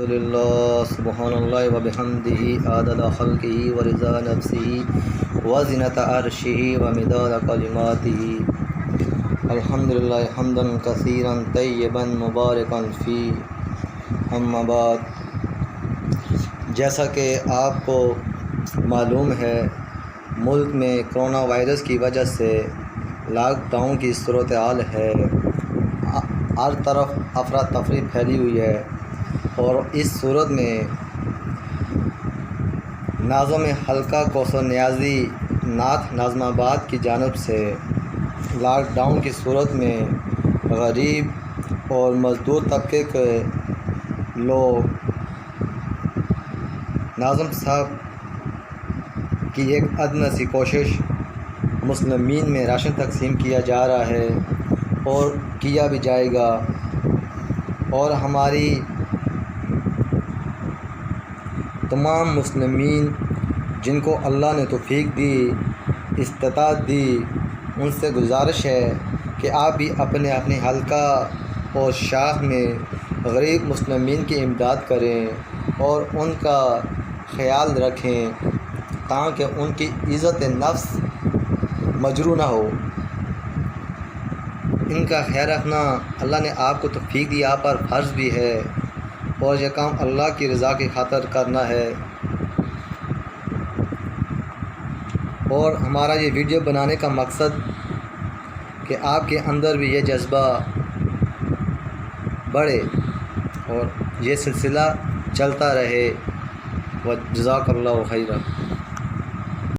الحمدللہ سبحان اللہ و بحمدہ عدد خلقہ و رضا نفسہ و زنۃ عرشہ و مداد کلماتہ الحمدللہ حمدا کثیرا طیبا مبارکا فیہ اما بعد۔ جیسا کہ آپ کو معلوم ہے، ملک میں کرونا وائرس کی وجہ سے لاک ڈاؤن کی صورتحال ہے، ہر طرف افراتفری پھیلی ہوئی ہے، اور اس صورت میں ناظم حلقہ کوثر نیازی نعت ناظم آباد کی جانب سے لاک ڈاؤن کی صورت میں غریب اور مزدور طبقے کے لوگ ناظم صاحب کی ایک ادنیٰ سی کوشش مسلمین میں راشن تقسیم کیا جا رہا ہے اور کیا بھی جائے گا، اور ہماری تمام مسلمین جن کو اللہ نے توفیق دی، استطاعت دی، ان سے گزارش ہے کہ آپ بھی اپنے اپنے حلقہ اور شاخ میں غریب مسلمین کی امداد کریں اور ان کا خیال رکھیں تاکہ ان کی عزت نفس مجروح نہ ہو۔ ان کا خیال رکھنا اللہ نے آپ کو توفیق دی، آپ پر فرض بھی ہے، اور یہ کام اللہ کی رضا کی خاطر کرنا ہے۔ اور ہمارا یہ ویڈیو بنانے کا مقصد کہ آپ کے اندر بھی یہ جذبہ بڑھے اور یہ سلسلہ چلتا رہے۔ وجزاک اللہ خیرا۔